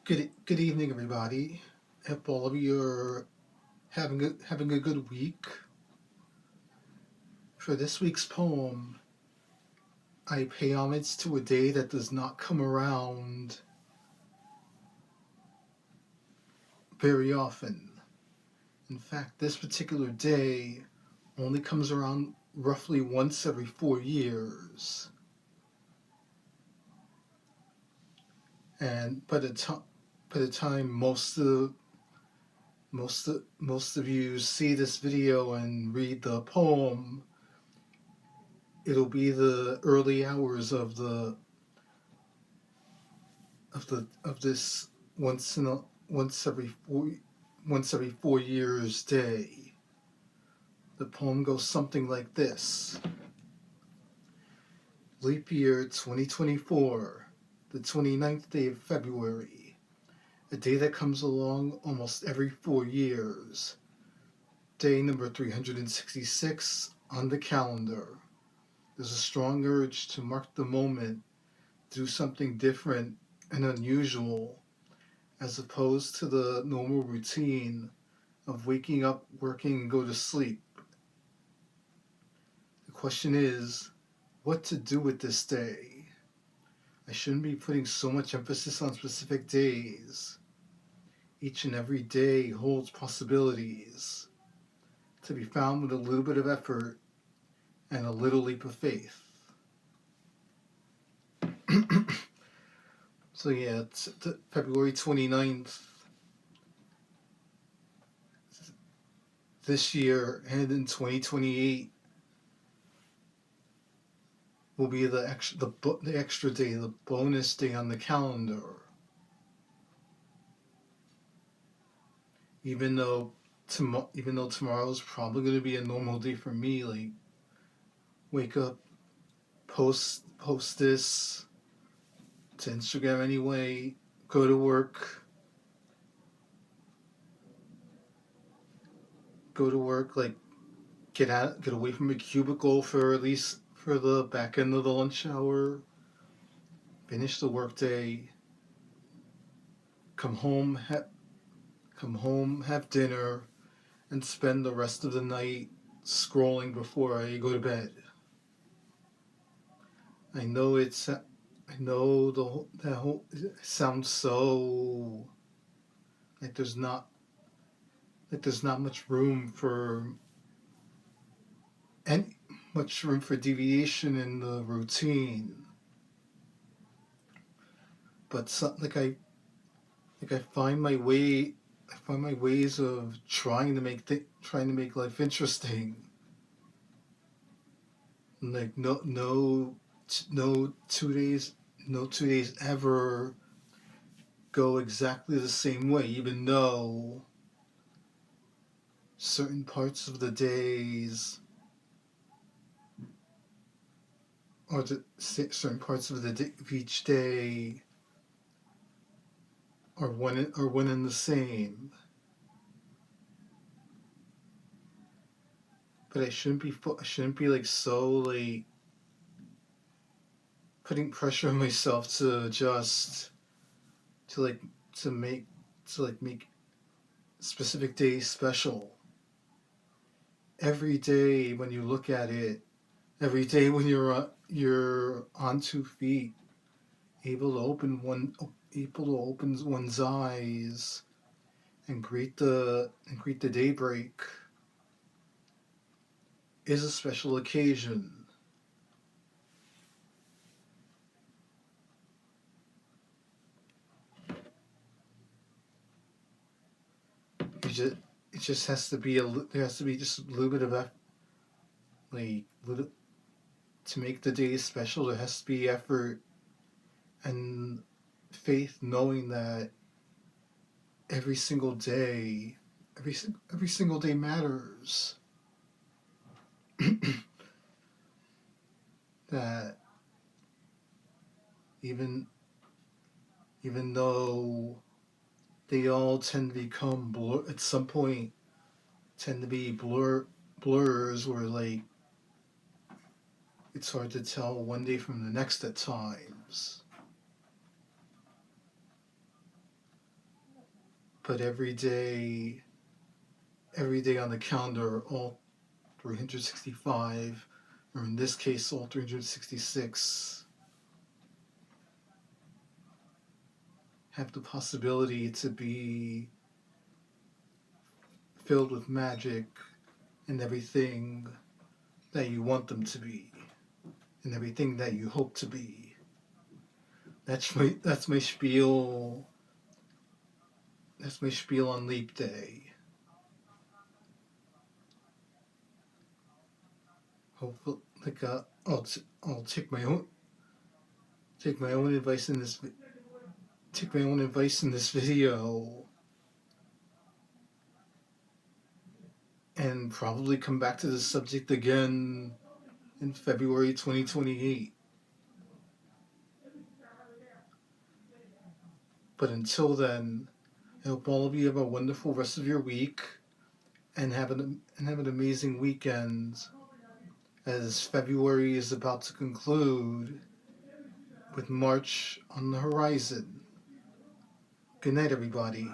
Good evening, everybody. Hope all of you are having a good week. For this week's poem, I pay homage to a day that does not come around very often. In fact, this particular day only comes around roughly once every 4 years. And by the time most of you see this video and read the poem, it'll be the early hours of this once in a once every 4 years day. The poem goes something like this: Leap year 2024, the 29th day of February, a day that comes along almost every 4 years. Day number 366 on the calendar. There's a strong urge to mark the moment, do something different and unusual, as opposed to the normal routine of waking up, working, and go to sleep. The question is, what to do with this day? I shouldn't be putting so much emphasis on specific days. Each and every day holds possibilities to be found with a little bit of effort and a little leap of faith. So yeah, it's February 29th this year, and in 2028 will be the extra day, the bonus day on the calendar. Even though tomorrow's probably going to be a normal day for me, like wake up, post this to Instagram anyway, go to work, like get away from a cubicle for at least for the back end of the lunch hour, finish the workday, come home, have dinner, and spend the rest of the night scrolling before I go to bed. I know it sounds so like there's not any much room for deviation in the routine. But I find my ways of trying to make life interesting. Like no 2 days ever go exactly the same way, even though certain parts of the days or certain parts of of each day are one and the same. But I shouldn't be like so like putting pressure on myself to like to make make specific days special. Every day when you look at it, every day when you're on 2 feet, able to open one's eyes and greet the daybreak, is a special occasion. It just has to be there has to be just a little bit of effort, like to make the day special. There has to be effort and faith, knowing that every single day, every single day matters. That even though they all tend to become at some point tend to be blurs where like it's hard to tell one day from the next at times. put every day on the calendar, all 365, or in this case, all 366, have the possibility to be filled with magic and everything that you want them to be, and everything that you hope to be. That's my spiel. That's my spiel on Leap Day. Hopefully, I'll take my own advice in this video, and probably come back to this subject again in February 2028. But until then, I hope all of you have a wonderful rest of your week, and have an amazing weekend, as February is about to conclude with March on the horizon. Good night, everybody.